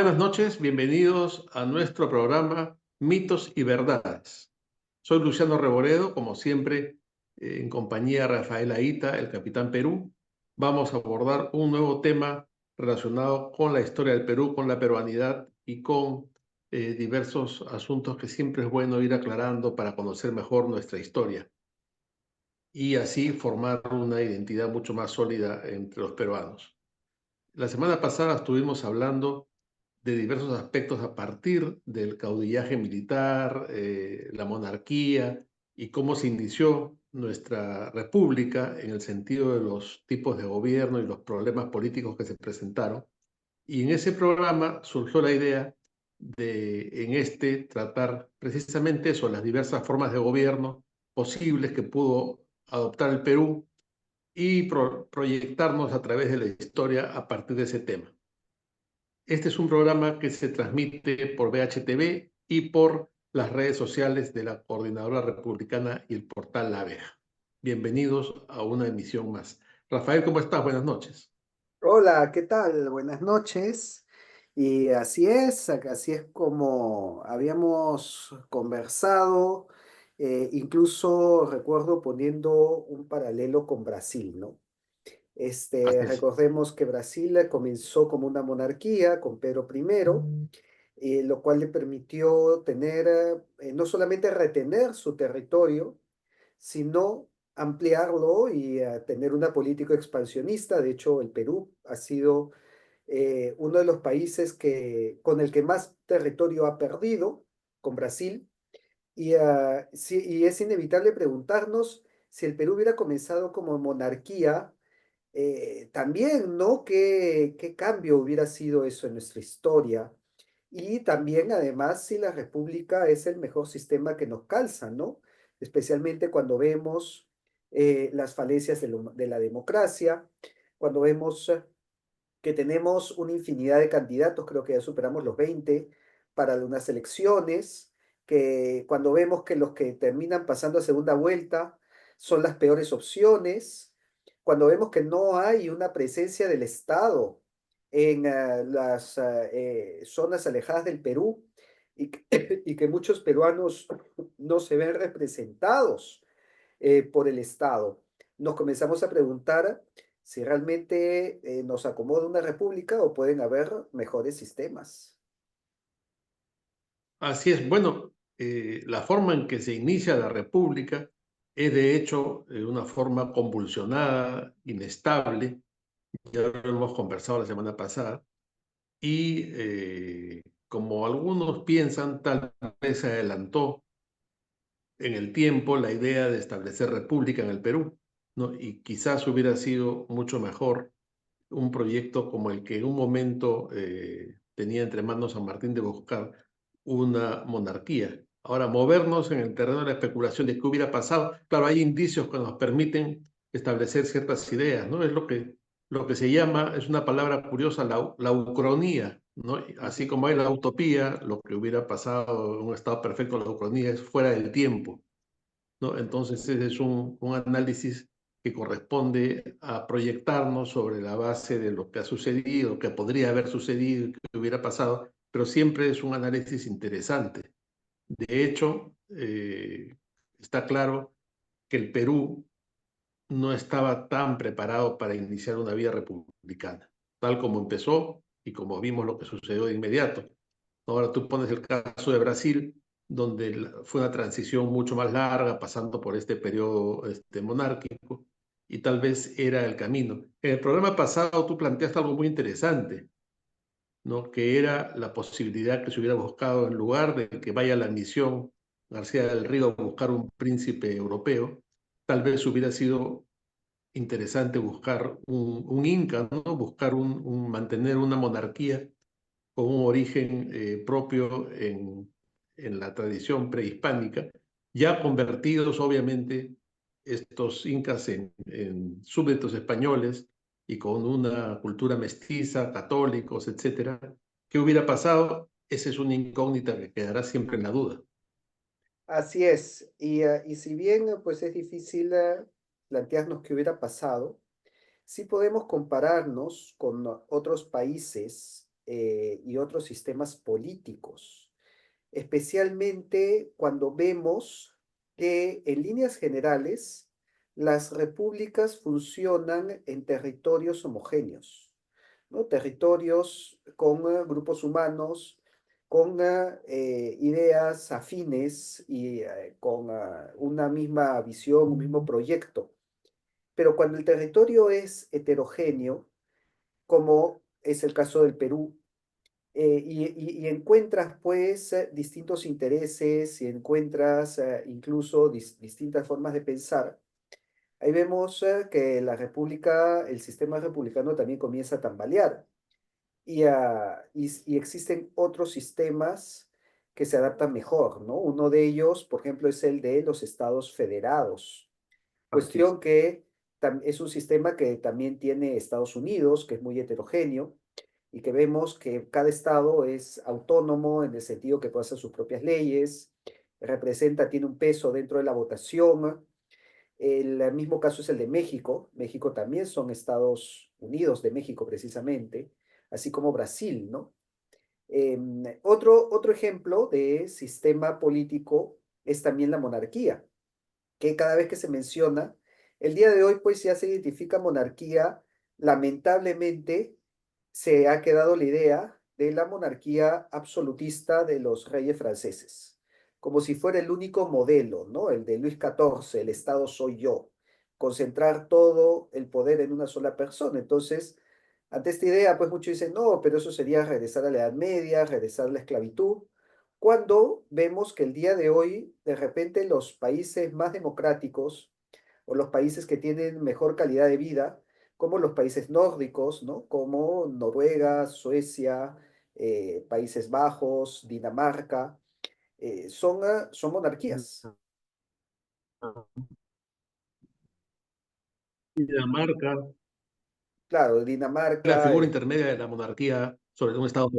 buenas noches, bienvenidos a nuestro programa Mitos y Verdades. Soy Luciano Reboredo, como siempre, en compañía de Rafael Aita, el Capitán Perú. Vamos a abordar un nuevo tema relacionado con la historia del Perú, con la peruanidad y con diversos asuntos que siempre es bueno ir aclarando para conocer mejor nuestra historia y así formar una identidad mucho más sólida entre los peruanos. La semana pasada estuvimos hablando de diversos aspectos a partir del caudillaje militar, la monarquía y cómo se inició nuestra república en el sentido de los tipos de gobierno y los problemas políticos que se presentaron. Y en ese programa surgió la idea de, en este, tratar precisamente eso, las diversas formas de gobierno posibles que pudo adoptar el Perú y proyectarnos a través de la historia a partir de ese tema. Este es un programa que se transmite por BHTV y por las redes sociales de la Coordinadora Republicana y el portal La Abeja. Bienvenidos a una emisión más. Rafael, ¿cómo estás? Buenas noches. Hola, ¿qué tal? Buenas noches. Y así es como habíamos conversado, incluso recuerdo poniendo un paralelo con Brasil, ¿no? Así es. Recordemos que Brasil comenzó como una monarquía con Pedro I, lo cual le permitió tener, no solamente retener su territorio, sino ampliarlo y tener una política expansionista. De hecho, el Perú ha sido uno de los países con el que más territorio ha perdido, con Brasil, sí, y es inevitable preguntarnos si el Perú hubiera comenzado como monarquía, también, ¿no? ¿Qué cambio hubiera sido eso en nuestra historia? Y también, además, si la república es el mejor sistema que nos calza, ¿no? Especialmente cuando vemos las falencias de la democracia, cuando vemos que tenemos una infinidad de candidatos, creo que ya superamos los 20 para unas elecciones, que cuando vemos que los que terminan pasando a segunda vuelta son las peores opciones, cuando vemos que no hay una presencia del Estado en las zonas alejadas del Perú y que, y que muchos peruanos no se ven representados por el Estado. Nos comenzamos a preguntar si realmente nos acomoda una república o pueden haber mejores sistemas. Así es. Bueno, la forma en que se inicia la República es de hecho una forma convulsionada, inestable. Ya lo hemos conversado la semana pasada. Y como algunos piensan, tal vez se adelantó en el tiempo la idea de establecer república en el Perú, ¿no? Y quizás hubiera sido mucho mejor un proyecto como el que en un momento tenía entre manos San Martín de buscar una monarquía. Ahora, movernos en el terreno de la especulación de qué hubiera pasado, claro, hay indicios que nos permiten establecer ciertas ideas, ¿no? Es lo que se llama, es una palabra curiosa, la ucronía, ¿no? Así Ujú. como hay la utopía, lo que hubiera pasado en un estado perfecto, la ucronía es fuera del tiempo, ¿no? Entonces, ese es un análisis que corresponde a proyectarnos sobre la base de lo que ha sucedido, que podría haber sucedido, que hubiera pasado, pero siempre es un análisis interesante. De hecho, está claro que el Perú no estaba tan preparado para iniciar una vía republicana, tal como empezó y como vimos lo que sucedió de inmediato. Ahora tú pones el caso de Brasil, donde fue una transición mucho más larga, pasando por este periodo monárquico, y tal vez era el camino. En el programa pasado tú planteaste algo muy interesante, ¿no? Que era la posibilidad que se hubiera buscado, en lugar de que vaya la misión García del Río a buscar un príncipe europeo, tal vez hubiera sido interesante buscar un inca, ¿no? Buscar mantener una monarquía con un origen propio en la tradición prehispánica, ya convertidos obviamente estos incas en súbditos españoles y con una cultura mestiza, católicos, etcétera. ¿Qué hubiera pasado? Esa es una incógnita que quedará siempre en la duda. Así es, y si bien pues es difícil plantearnos qué hubiera pasado, sí podemos compararnos con otros países y otros sistemas políticos, especialmente cuando vemos que en líneas generales las repúblicas funcionan en territorios homogéneos, ¿no? Territorios con grupos humanos, con ideas afines y con una misma visión, un mismo proyecto. Pero cuando el territorio es heterogéneo, como es el caso del Perú, y encuentras pues distintos intereses y encuentras incluso distintas formas de pensar, ahí vemos que la república, el sistema republicano también comienza a tambalear y existen otros sistemas que se adaptan mejor, ¿no? Uno de ellos, por ejemplo, es el de los estados federados, Así es. cuestión que es un sistema que también tiene Estados Unidos, que es muy heterogéneo, y que vemos que cada estado es autónomo en el sentido que puede hacer sus propias leyes, representa, tiene un peso dentro de la votación. El mismo caso es el de México. México también son Estados Unidos de México precisamente, así como Brasil, ¿no? Otro ejemplo de sistema político es también la monarquía, que cada vez que se menciona, el día de hoy pues ya se identifica monarquía, lamentablemente se ha quedado la idea de la monarquía absolutista de los reyes franceses, como si fuera el único modelo, ¿no? El de Luis XIV, el Estado soy yo, concentrar todo el poder en una sola persona. Entonces, ante esta idea, pues muchos dicen, no, pero eso sería regresar a la Edad Media, regresar a la esclavitud, cuando vemos que el día de hoy, de repente, los países más democráticos o los países que tienen mejor calidad de vida, como los países nórdicos, ¿no? Como Noruega, Suecia, Países Bajos, Dinamarca, son monarquías. Dinamarca, Claro, la Dinamarca, figura intermedia de la monarquía sobre un estado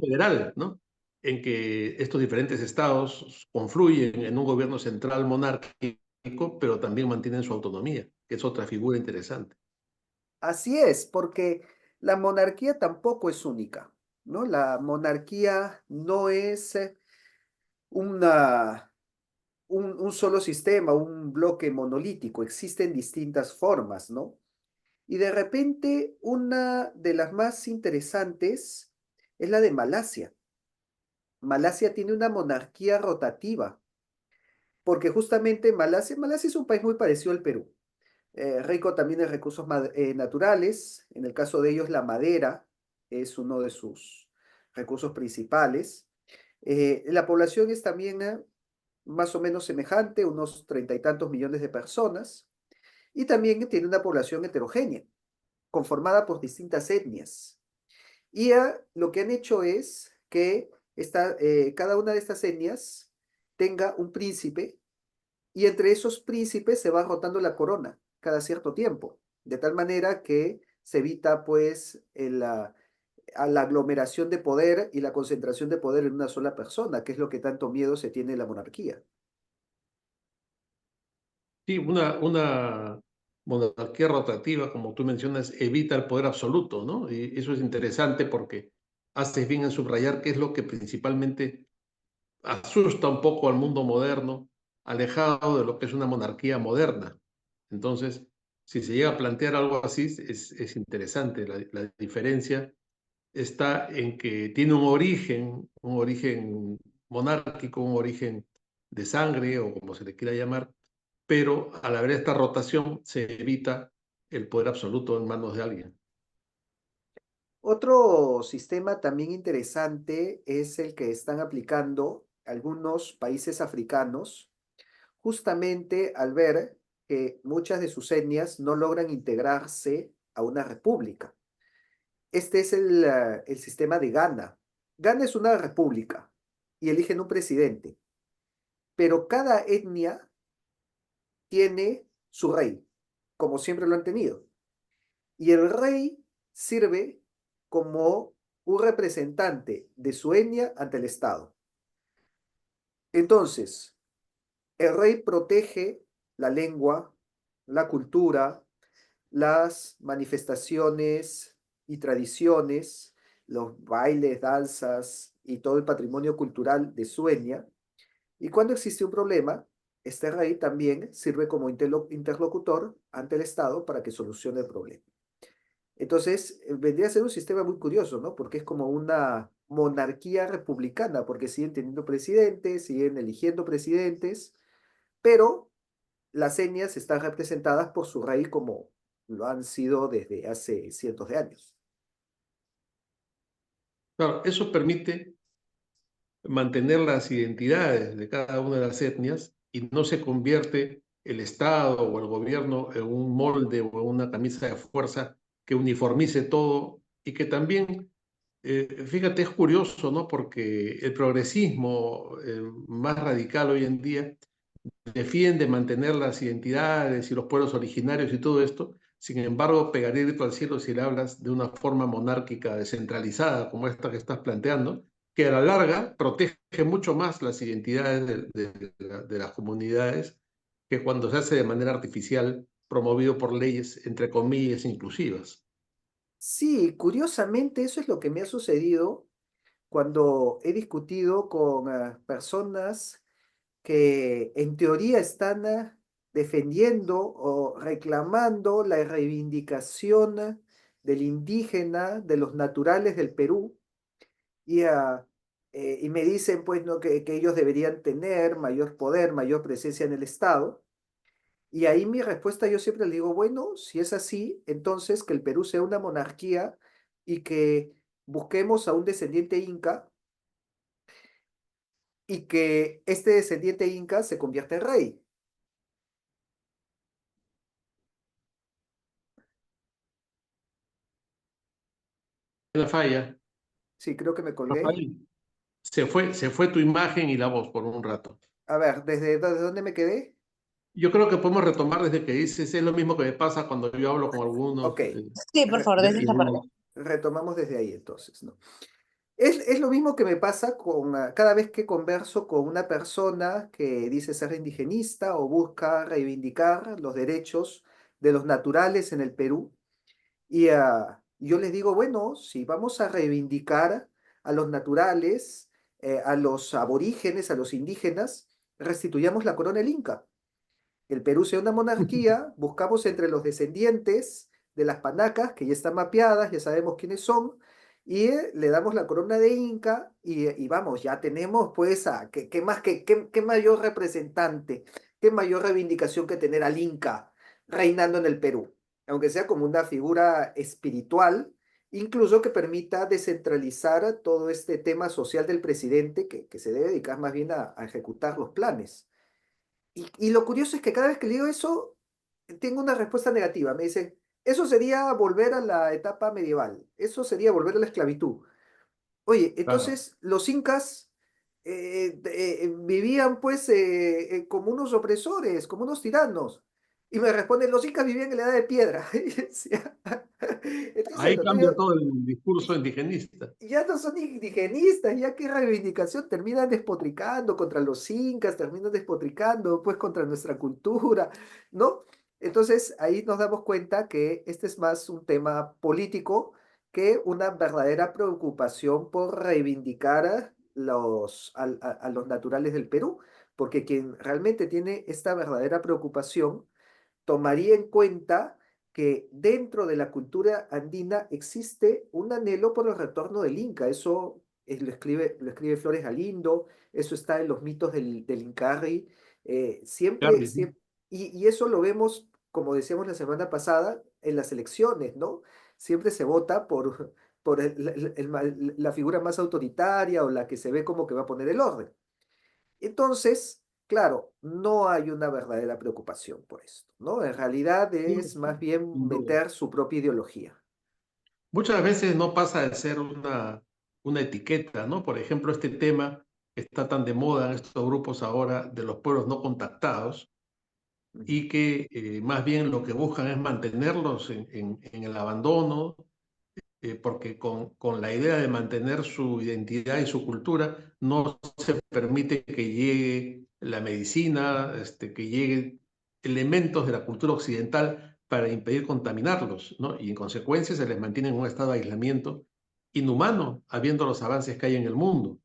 federal, ¿no? En que estos diferentes estados confluyen en un gobierno central monárquico, pero también mantienen su autonomía, que es otra figura interesante. así es, porque la monarquía tampoco es única, ¿no? La monarquía no es una, un solo sistema, un bloque monolítico, existen distintas formas, ¿no? Y de repente, una de las más interesantes es la de Malasia. Malasia tiene una monarquía rotativa, porque justamente Malasia es un país muy parecido al Perú, rico también en recursos naturales, en el caso de ellos la madera es uno de sus recursos principales. La población es también más o menos semejante, unos treinta y tantos millones de personas, y también tiene una población heterogénea, conformada por distintas etnias. Y lo que han hecho es que cada una de estas etnias tenga un príncipe y entre esos príncipes se va rotando la corona cada cierto tiempo, de tal manera que se evita pues a la aglomeración de poder y la concentración de poder en una sola persona, que es lo que tanto miedo se tiene de la monarquía. Sí, una monarquía rotativa, como tú mencionas, evita el poder absoluto, ¿no? Y eso es interesante porque haces bien en subrayar qué es lo que principalmente asusta un poco al mundo moderno, alejado de lo que es una monarquía moderna. Entonces, si se llega a plantear algo así, es interesante. La diferencia está en que tiene un origen monárquico, un origen de sangre o como se le quiera llamar, pero al haber esta rotación se evita el poder absoluto en manos de alguien. Otro sistema también interesante es el que están aplicando algunos países africanos, justamente al ver que muchas de sus etnias no logran integrarse a una república. Este es el sistema de Ghana. Ghana es una república y eligen un presidente, pero cada etnia tiene su rey, como siempre lo han tenido. Y el rey sirve como un representante de su etnia ante el Estado. Entonces, el rey protege la lengua, la cultura, las manifestaciones y tradiciones los bailes, danzas y todo el patrimonio cultural de Sueña. Y cuando existe un problema, este rey también sirve como interlocutor ante el Estado para que solucione el problema. Entonces, vendría a ser un sistema muy curioso, ¿no? Porque es como una monarquía republicana, porque siguen teniendo presidentes, siguen eligiendo presidentes, pero las etnias están representadas por su rey como lo han sido desde hace cientos de años. Claro, eso permite mantener las identidades de cada una de las etnias y no se convierte el Estado o el gobierno en un molde o en una camisa de fuerza que uniformice todo y que también, fíjate, es curioso, ¿no? Porque el progresismo más radical hoy en día defiende mantener las identidades y los pueblos originarios y todo esto. Sin embargo, pegaría grito al cielo si le hablas de una forma monárquica descentralizada como esta que estás planteando, que a la larga protege mucho más las identidades de las comunidades que cuando se hace de manera artificial, promovido por leyes, entre comillas, inclusivas. Sí, curiosamente eso es lo que me ha sucedido cuando he discutido con personas que en teoría están defendiendo o reclamando la reivindicación del indígena, de los naturales del Perú, y, y me dicen pues no que ellos deberían tener mayor poder, mayor presencia en el Estado. Y ahí mi respuesta yo siempre le digo, bueno, si es así, entonces que el Perú sea una monarquía y que busquemos a un descendiente inca y que este descendiente inca se convierta en rey. La falla, Sí, creo que me colgué. Rafael, se fue tu imagen y la voz por un rato. A ver, ¿desde dónde me quedé? Yo creo que podemos retomar desde que dices, es lo mismo que me pasa cuando yo hablo con algunos Ok, Sí, por favor, desde esa parte. tribunos. retomamos desde ahí entonces, ¿no? Es lo mismo que me pasa con cada vez que converso con una persona que dice ser indigenista o busca reivindicar los derechos de los naturales en el Perú. Y yo les digo, bueno, si vamos a reivindicar a los naturales, a los aborígenes, a los indígenas, restituyamos la corona del Inca. El Perú sea una monarquía, buscamos entre los descendientes de las panacas, que ya están mapeadas, ya sabemos quiénes son, y le damos la corona de Inca y vamos, ya tenemos pues ¿qué más, qué mayor representante, qué mayor reivindicación que tener al Inca reinando en el Perú, aunque sea como una figura espiritual, incluso que permita descentralizar todo este tema social del presidente que se debe dedicar más bien a ejecutar los planes. Y lo curioso es que cada vez que le digo eso, tengo una respuesta negativa. Me dicen, eso sería volver a la etapa medieval, eso sería volver a la esclavitud. Oye, Claro. entonces los incas vivían pues como unos opresores, como unos tiranos. Y me responden, los incas vivían en la edad de piedra. Y decía, entonces Ahí lo cambia tuyo, todo el discurso indigenista. ya no son indigenistas, ya que reivindicación terminan despotricando contra los incas, terminan despotricando pues contra nuestra cultura, ¿no? Entonces ahí nos damos cuenta que este es más un tema político que una verdadera preocupación por reivindicar a los naturales del Perú, porque quien realmente tiene esta verdadera preocupación tomaría en cuenta que dentro de la cultura andina existe un anhelo por el retorno del Inca. Eso lo escribe Flores Galindo, eso está en los mitos del Incarri. Siempre, Carly, sí. siempre, y eso lo vemos, como decíamos la semana pasada, en las elecciones, ¿no? Siempre se vota por la figura más autoritaria o la que se ve como que va a poner el orden. Entonces, claro, no hay una verdadera preocupación por esto, ¿no? En realidad Sí, es más bien sin duda. meter su propia ideología. Muchas veces no pasa de ser una etiqueta, ¿no? Por ejemplo, este tema que está tan de moda en estos grupos ahora de los pueblos no contactados Ujú. y que más bien lo que buscan es mantenerlos en el abandono, porque con la idea de mantener su identidad y su cultura no se permite que llegue la medicina, que lleguen elementos de la cultura occidental para impedir contaminarlos, ¿no? Y en consecuencia se les mantiene en un estado de aislamiento inhumano, habiendo los avances que hay en el mundo,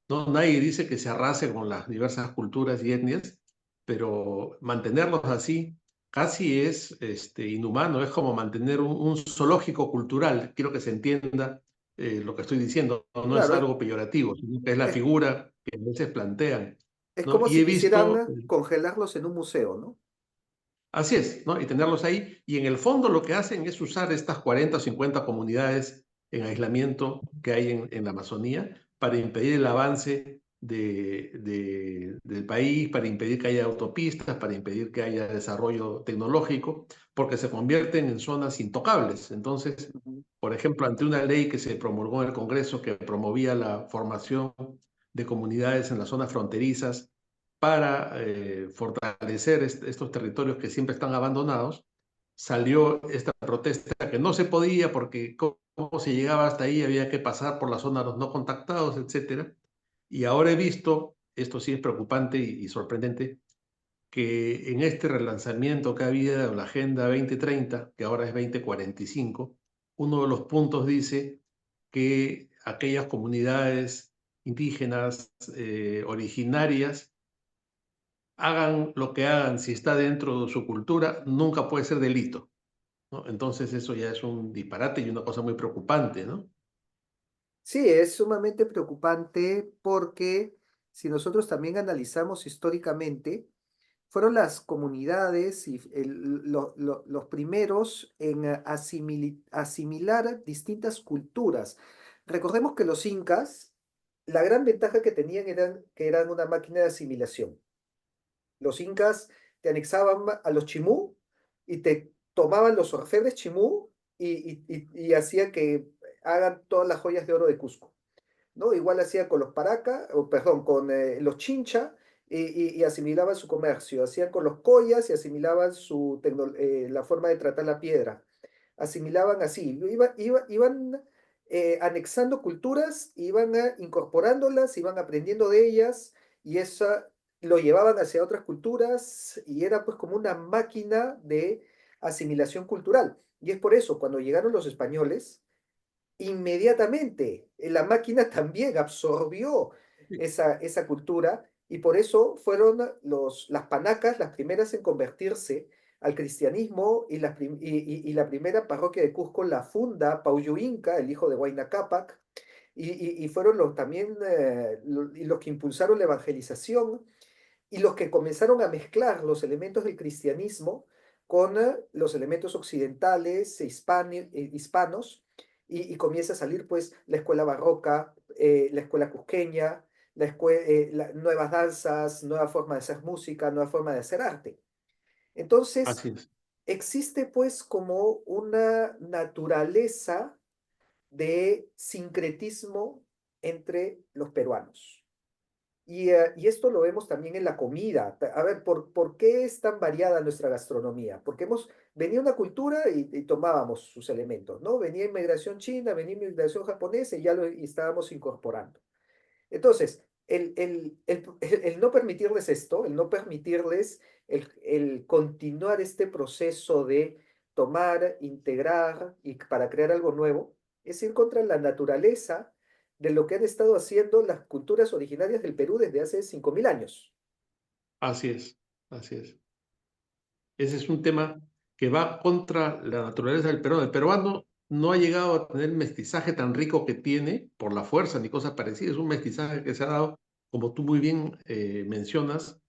¿no? Nadie dice que se arrase con las diversas culturas y etnias, pero mantenerlos así casi es inhumano, es como mantener un zoológico cultural. Quiero que se entienda lo que estoy diciendo, no es Claro, algo peyorativo, sino que es la es, figura que a veces plantean, es ¿no? como Y si he quisieran visto, congelarlos en un museo, ¿no? así es, ¿no? Y tenerlos ahí, y en el fondo lo que hacen es usar estas 40 o 50 comunidades en aislamiento que hay en la Amazonía para impedir el avance del país, para impedir que haya autopistas, para impedir que haya desarrollo tecnológico, porque se convierten en zonas intocables. Entonces, Ujú. por ejemplo, ante una ley que se promulgó en el Congreso que promovía la formación de comunidades en las zonas fronterizas para fortalecer estos territorios que siempre están abandonados, salió esta protesta que no se podía porque cómo se llegaba hasta ahí, había que pasar por la zona de los no contactados, etcétera. Y ahora he visto, esto sí es preocupante y sorprendente, que en este relanzamiento que ha habido de la Agenda 2030, que ahora es 2045, uno de los puntos dice que aquellas comunidades indígenas originarias hagan lo que hagan, si está dentro de su cultura, nunca puede ser delito, ¿no? Entonces eso ya es un disparate y una cosa muy preocupante, ¿no? Sí, es sumamente preocupante porque si nosotros también analizamos históricamente, fueron las comunidades y los primeros en asimilar distintas culturas. Recordemos que los incas, la gran ventaja que tenían eran que eran una máquina de asimilación. Los incas te anexaban a los chimú y te tomaban los orfebres chimú y hacían que hagan todas las joyas de oro de Cusco. ¿No? Igual hacía con los paraca, o perdón, con los chincha y asimilaban su comercio, hacían con los collas y asimilaban la forma de tratar la piedra, asimilaban así, iban anexando culturas, iban incorporándolas, iban aprendiendo de ellas y eso lo llevaban hacia otras culturas y era pues como una máquina de asimilación cultural. Y es por eso, cuando llegaron los españoles, inmediatamente. La máquina también absorbió Sí. esa cultura y por eso fueron las panacas las primeras en convertirse al cristianismo y la primera parroquia de Cusco la funda Pauyo Inca, el hijo de Huayna Cápac, y fueron también los que impulsaron la evangelización y los que comenzaron a mezclar los elementos del cristianismo con los elementos occidentales e hispanos, y comienza a salir pues la escuela barroca, la escuela cusqueña, nuevas danzas, nueva forma de hacer música, nueva forma de hacer arte. Entonces, Así es. existe pues como una naturaleza de sincretismo entre los peruanos. Y esto lo vemos también en la comida. A ver, ¿por qué es tan variada nuestra gastronomía? Porque venía una cultura y tomábamos sus elementos, ¿no? Venía inmigración china, venía inmigración japonesa y y estábamos incorporando. Entonces, el no permitirles esto, el no permitirles el continuar este proceso de tomar, integrar y para crear algo nuevo, es ir contra la naturaleza de lo que han estado haciendo las culturas originarias del Perú desde hace 5.000 años. Así es. Así es. Ese es un tema que va contra la naturaleza del peruano. El peruano no ha llegado a tener el mestizaje tan rico que tiene por la fuerza ni cosas parecidas. Es un mestizaje que se ha dado, como tú muy bien mencionas,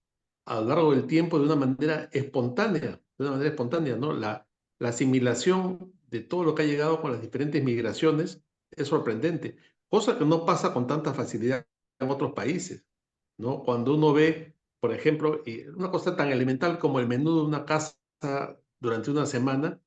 a lo largo del tiempo de una manera espontánea, ¿no? La asimilación de todo lo que ha llegado con las diferentes migraciones es sorprendente, cosa que no pasa con tanta facilidad en otros países, ¿no? Cuando uno ve, por ejemplo, una cosa tan elemental como el menú de una casa durante una semana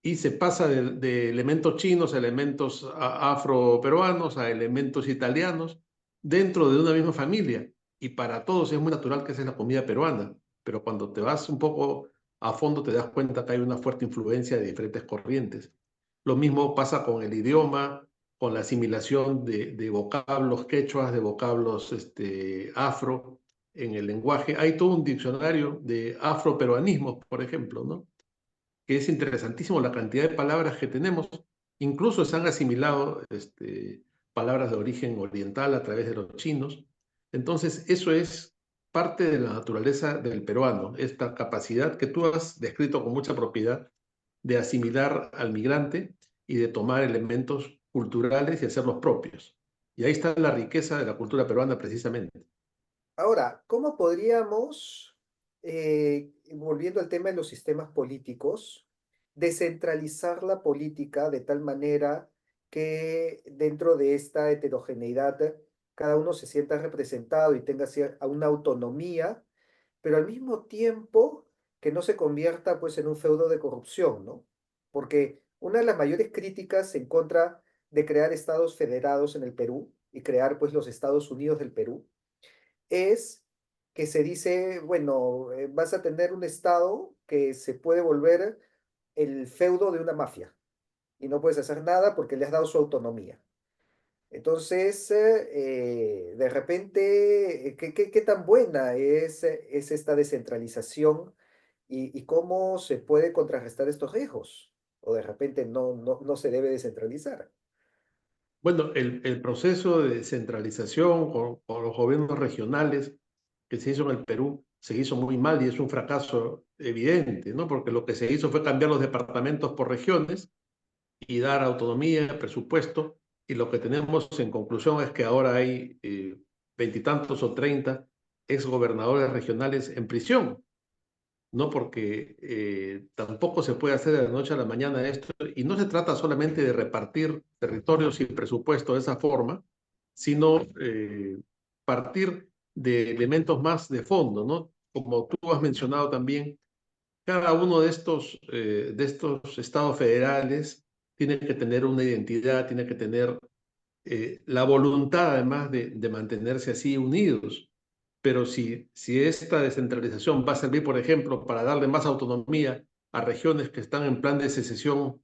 y se pasa de elementos chinos a elementos afroperuanos a elementos italianos dentro de una misma familia. Y para todos es muy natural que esa es la comida peruana, pero cuando te vas un poco a fondo te das cuenta que hay una fuerte influencia de diferentes corrientes. Lo mismo pasa con el idioma, con la asimilación de vocablos quechuas, de vocablos afro en el lenguaje. Hay todo un diccionario de afroperuanismos, por ejemplo, ¿no? Que es interesantísimo la cantidad de palabras que tenemos Incluso se han asimilado palabras de origen oriental a través de los chinos. Entonces, eso es parte de la naturaleza del peruano, esta capacidad que tú has descrito con mucha propiedad de asimilar al migrante y de tomar elementos culturales y hacerlos propios. Y ahí está la riqueza de la cultura peruana precisamente. Ahora, ¿cómo podríamos, volviendo al tema de los sistemas políticos, descentralizar la política de tal manera que dentro de esta heterogeneidad cada uno se sienta representado y tenga una autonomía, pero al mismo tiempo que no se convierta pues en un feudo de corrupción, ¿no? Porque una de las mayores críticas en contra de crear estados federados en el Perú y crear pues los Estados Unidos del Perú es que se dice, bueno, vas a tener un estado que se puede volver el feudo de una mafia y no puedes hacer nada porque le has dado su autonomía. Entonces, de repente, ¿qué tan buena es esta descentralización y cómo se puede contrarrestar estos riesgos? O de repente no se debe descentralizar. Bueno, el proceso de descentralización con los gobiernos regionales que se hizo en el Perú se hizo muy mal y es un fracaso evidente, ¿no? Porque lo que se hizo fue cambiar los departamentos por regiones y dar autonomía, presupuesto, y lo que tenemos en conclusión es que ahora hay veintitantos o 30 exgobernadores regionales en prisión, ¿no? Porque tampoco se puede hacer de la noche a la mañana esto, y no se trata solamente de repartir territorios y presupuesto de esa forma, sino partir de elementos más de fondo, ¿no? Como tú has mencionado también, cada uno de estos estados federales tiene que tener una identidad, tiene que tener la voluntad además de mantenerse así unidos. Pero si esta descentralización va a servir, por ejemplo, para darle más autonomía a regiones que están en plan de secesión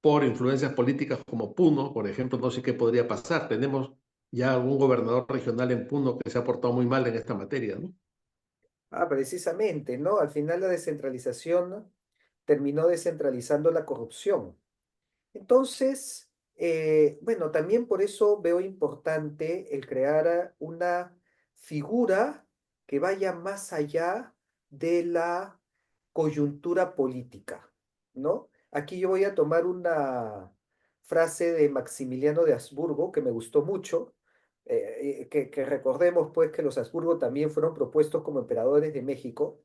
por influencias políticas como Puno, por ejemplo, no sé qué podría pasar. Tenemos ya algún gobernador regional en Puno que se ha portado muy mal en esta materia, ¿no? Ah, precisamente, ¿no? Al final la descentralización terminó descentralizando la corrupción. Entonces, bueno, también por eso veo importante el crear una figura que vaya más allá de la coyuntura política, ¿no? Aquí yo voy a tomar una frase de Maximiliano de Habsburgo que me gustó mucho, que recordemos pues que los Habsburgo también fueron propuestos como emperadores de México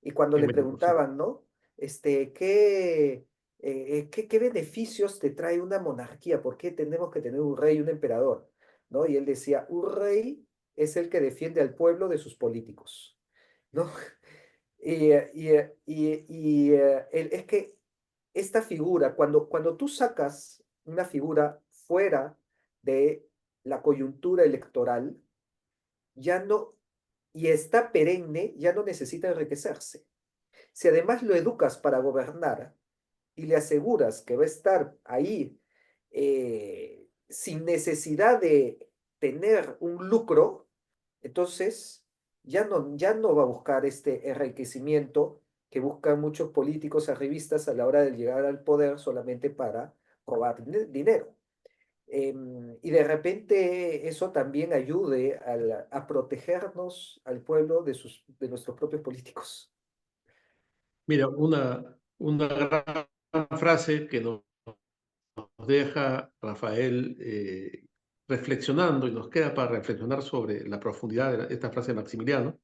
y cuando En le México, sí. preguntaban, ¿no? ¿Qué beneficios te trae una monarquía? ¿Por qué tenemos que tener un rey y un emperador? ¿No? Y él decía, un rey es el que defiende al pueblo de sus políticos, ¿no? Es que esta figura, cuando tú sacas una figura fuera de la coyuntura electoral, ya no, y está perenne, ya no necesita enriquecerse. Si además lo educas para gobernar y le aseguras que va a estar ahí sin necesidad de tener un lucro, entonces ya no va a buscar este enriquecimiento que buscan muchos políticos arribistas a la hora de llegar al poder solamente para robar dinero. Y de repente eso también ayude a protegernos al pueblo de nuestros propios políticos. Mira, una gran frase que nos deja Rafael reflexionando y nos queda para reflexionar sobre la profundidad de esta frase de Maximiliano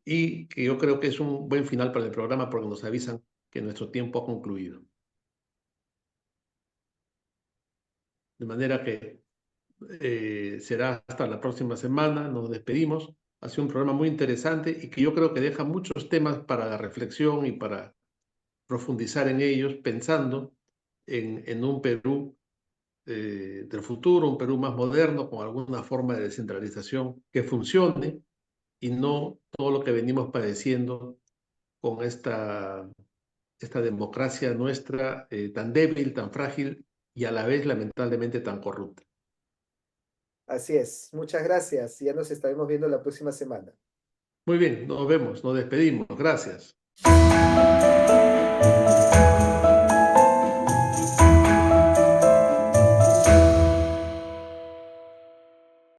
y que yo creo que es un buen final para el programa porque nos avisan que nuestro tiempo ha concluido. De manera que será hasta la próxima semana, nos despedimos. Ha sido un programa muy interesante y que yo creo que deja muchos temas para la reflexión y para profundizar en ellos, pensando en un Perú del futuro, un Perú más moderno, con alguna forma de descentralización que funcione y no todo lo que venimos padeciendo con esta democracia nuestra tan débil, tan frágil y a la vez lamentablemente tan corrupta. Así es. Muchas gracias. Ya nos estaremos viendo la próxima semana. Muy bien, nos vemos, nos despedimos. Gracias.